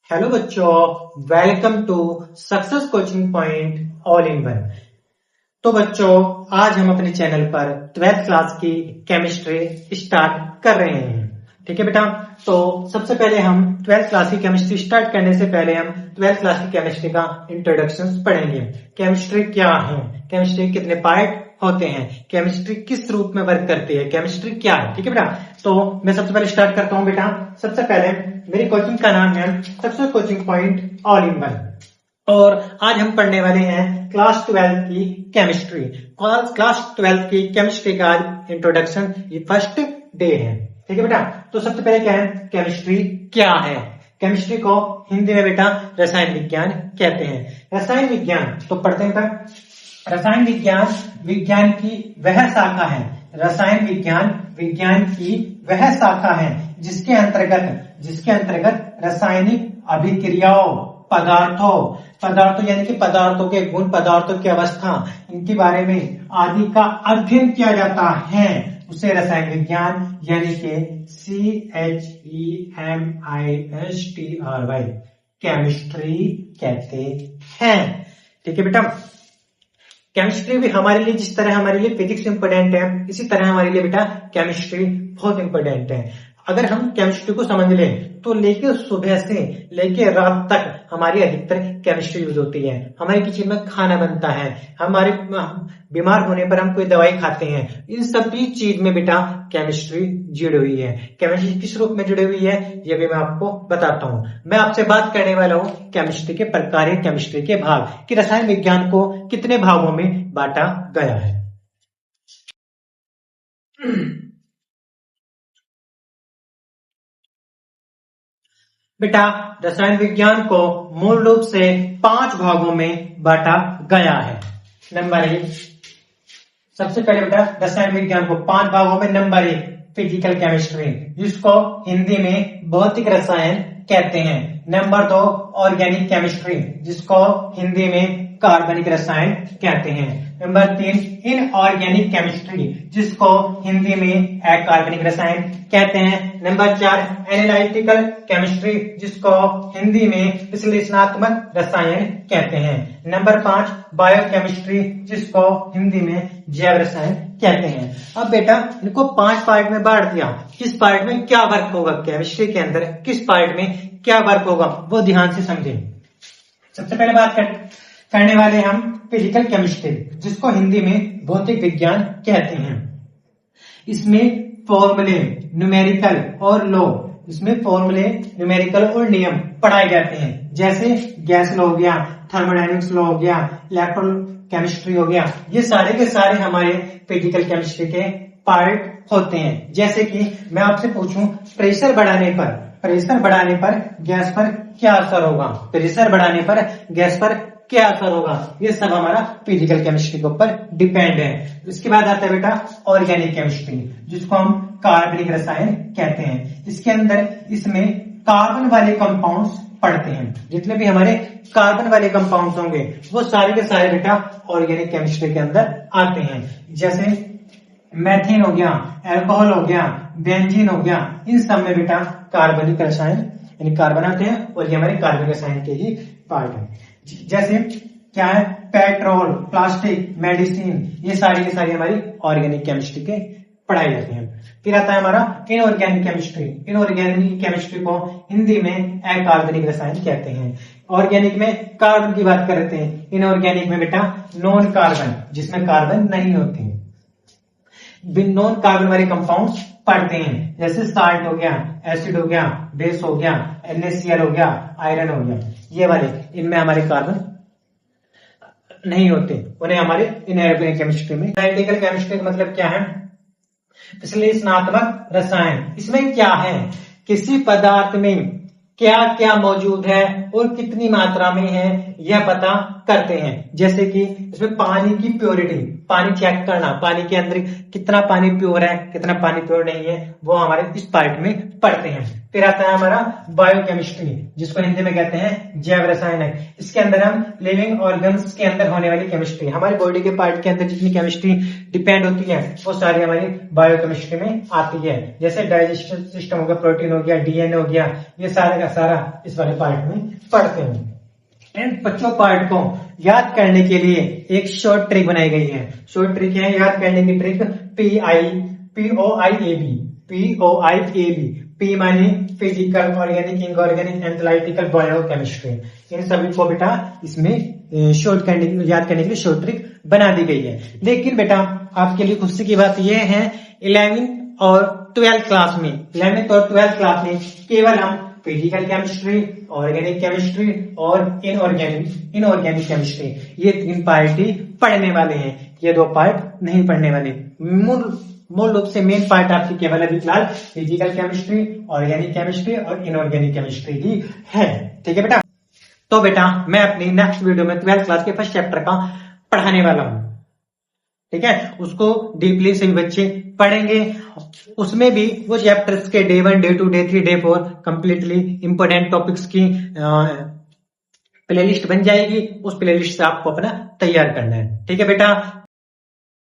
Hello बच्चों, welcome to success coaching point all in one. तो बच्चों, आज हम अपने चैनल पर 12th क्लास की केमिस्ट्री स्टार्ट कर रहे हैं। ठीक है बेटा। तो सबसे पहले हम 12th क्लास की केमिस्ट्री स्टार्ट करने से पहले हम 12th क्लास की केमिस्ट्री का इंट्रोडक्शन पढ़ेंगे। केमिस्ट्री क्या है, केमिस्ट्री कितने पार्ट होते हैं, केमिस्ट्री किस रूप में वर्क करती है, केमिस्ट्री क्या है। ठीक है बेटा। तो मैं सबसे पहले स्टार्ट करता हूं बेटा। सबसे पहले मेरी कोचिंग का नाम है success coaching point all in one, और आज हम पढ़ने वाले हैं क्लास 12 की केमिस्ट्री। क्लास 12 की केमिस्ट्री का आज इंट्रोडक्शन, ये फर्स्ट डे है। ठीक है बेटा। तो सबसे पहले क्या है, केमिस्ट्री क्या है। केमिस्ट्री को हिंदी में बेटा रसायन विज्ञान कहते हैं। रसायन विज्ञान तो पढ़ते हैं बेटा। रसायन विज्ञान विज्ञान की वह शाखा है, रसायन विज्ञान विज्ञान की वह शाखा है जिसके अंतर्गत रासायनिक अभिक्रियाओं, पदार्थों यानी कि पदार्थों के गुण, पदार्थों की अवस्था, इनके बारे में आदि का अध्ययन किया जाता है, उसे रसायन विज्ञान यानी कि CHEMISTRY केमिस्ट्री कहते हैं। ठीक है बेटा। केमिस्ट्री भी हमारे लिए, जिस तरह हमारे लिए फिजिक्स इंपोर्टेंट है, इसी तरह हमारे लिए बेटा केमिस्ट्री बहुत इंपोर्टेंट है। अगर हम केमिस्ट्री को समझ लें तो लेके सुबह से लेके रात तक हमारी अधिकतर केमिस्ट्री यूज होती है। हमारे किचन में खाना बनता है, हमारे बीमार होने पर हम कोई दवाई खाते हैं, इन सभी चीज में बेटा केमिस्ट्री जुड़ी हुई है। केमिस्ट्री किस रूप में जुड़ी हुई है ये भी मैं आपको बताता हूँ। मैं आपसे बात करने वाला हूँ केमिस्ट्री के प्रकार, केमिस्ट्री के भाग, कि रसायन विज्ञान को कितने भागों में बांटा गया है। बेटा रसायन विज्ञान को मूल रूप से 5 भागों में बांटा गया है। नंबर 1, सबसे पहले बेटा रसायन विज्ञान को 5 भागों में। नंबर 1 फिजिकल केमिस्ट्री, जिसको हिंदी में भौतिक रसायन कहते हैं। नंबर 2 ऑर्गेनिक केमिस्ट्री, जिसको हिंदी में कार्बनिक रसायन कहते हैं। नंबर 3 इनऑर्गेनिक केमिस्ट्री, जिसको हिंदी में अकार्बनिक रसायन कहते हैं। नंबर 4 एनालिटिकल केमिस्ट्री, जिसको हिंदी में विश्लेषणात्मक रसायन कहते हैं। नंबर 5 बायोकेमिस्ट्री, जिसको हिंदी में जैव रसायन कहते हैं। अब बेटा इनको 5 पार्ट में बांट दिया, किस पार्ट में क्या वर्क होगा, केमिस्ट्री के अंदर किस पार्ट में क्या वर्क होगा वो ध्यान से समझें। सबसे पहले बात करने वाले हम फिजिकल केमिस्ट्री, जिसको हिंदी में भौतिक विज्ञान कहते हैं। इसमें फॉर्मूले, न्यूमेरिकल और लॉ, न्यूमेरिकल और नियम पढ़ाए जाते हैं। जैसे गैस लॉ हो गया, थर्मोडायनेमिक्स लॉ हो गया, इलेक्ट्रोकेमिस्ट्री हो गया, ये सारे के सारे हमारे फिजिकल केमिस्ट्री के पार्ट होते हैं। जैसे कि मैं आपसे पूछूं प्रेशर बढ़ाने पर गैस पर क्या असर होगा, प्रेशर बढ़ाने पर गैस पर क्या असर होगा, ये सब हमारा फिजिकल केमिस्ट्री के ऊपर डिपेंड है। इसके बाद आता है बेटा ऑर्गेनिक केमिस्ट्री, जिसको हम कार्बनिक रसायन कहते हैं। इसके अंदर इसमें कार्बन वाले कंपाउंड्स पढ़ते हैं। जितने भी हमारे कार्बन वाले कंपाउंड्स होंगे वो सारे के सारे बेटा ऑर्गेनिक केमिस्ट्री के अंदर आते हैं। जैसे मैथेन हो गया, अल्कोहल हो गया, बेंजीन हो गया, इन सब में बेटा कार्बनिक रसायन यानी कार्बन आते हैं, और ये हमारे कार्बनिक रसायन के ही पार्ट है। जैसे क्या है, पेट्रोल, प्लास्टिक, मेडिसिन, ये सारी की सारी हमारी ऑर्गेनिक केमिस्ट्री के पढ़ाई जाती है। फिर आता है हमारा इनऑर्गेनिक केमिस्ट्री। इनऑर्गेनिक केमिस्ट्री को हिंदी में अकार्बनिक रसायन कहते हैं। ऑर्गेनिक में कार्बन की बात करते हैं, इनऑर्गेनिक में बेटा नॉन कार्बन, जिसमें कार्बन नहीं होते हैं, नॉन कार्बन वाले कंपाउंड्स पढ़ते हैं। जैसे साल्ट हो गया, एसिड हो गया, बेस हो गया, NaCl हो गया, आयरन हो गया, ये वाले, इनमें हमारे कार्बन नहीं होते, उन्हें हमारे इनऑर्गेनिक केमिस्ट्री में। एनालिटिकल केमिस्ट्री का मतलब क्या है, विश्लेषणात्मक रसायन। इसमें क्या है, किसी पदार्थ में क्या क्या मौजूद है और कितनी मात्रा में है यह पता करते हैं। जैसे कि इसमें पानी की प्योरिटी, पानी चेक करना, पानी के अंदर कितना पानी प्योर है, कितना पानी प्योर नहीं है, वो हमारे इस पार्ट में पढ़ते हैं। फिर आता है हमारा बायोकेमिस्ट्री, जिसको हिंदी में कहते हैं जैव रसायन। इसके अंदर हम लिविंग ऑर्गन्स के अंदर होने वाली केमिस्ट्री, हमारी बॉडी के पार्ट के अंदर जितनी केमिस्ट्री डिपेंड होती है वो सारी हमारी बायोकेमिस्ट्री में आती है। जैसे डाइजेस्टिव सिस्टम हो गया, प्रोटीन हो गया, डीएनए हो गया, ये सारा का सारा इस वाले पार्ट में पढ़ते हैं। इन 5 पार्ट को याद करने के लिए एक शॉर्ट ट्रिक बनाई गई है। शॉर्ट ट्रिक है याद करने की ट्रिक POIAB। पी मानी physical, organic, inorganic, analytical, biochemistry. इन सभी को बेटा इसमें याद करने के लिए शॉर्ट ट्रिक बना दी गई है। लेकिन बेटा आपके लिए खुशी की बात यह है 11th और 12th क्लास में, 11th और 12th क्लास में केवल हम फिजिकल केमिस्ट्री, ऑर्गेनिक केमिस्ट्री और इनऑर्गेनिक केमिस्ट्री, ये 3 पार्ट ही पढ़ने वाले हैं। ये 2 पार्ट नहीं पढ़ने वाले। मूल रूप से मेन पार्ट आपकी केवल अभी फिलहाल फिजिकल केमिस्ट्री, ऑर्गेनिक केमिस्ट्री और इनऑर्गेनिक केमिस्ट्री ही है। ठीक है बेटा। तो बेटा मैं अपनी नेक्स्ट वीडियो में 12th क्लास के फर्स्ट चैप्टर का पढ़ाने वाला हूं। ठीक है, उसको डीपली सभी बच्चे पढ़ेंगे। उसमें भी वो चैप्टर्स के day 1, day 2, day 3, day 4 completely important topics की प्लेलिस्ट बन जाएगी। उस प्लेलिस्ट से आपको अपना तैयार करना है। ठीक है बेटा।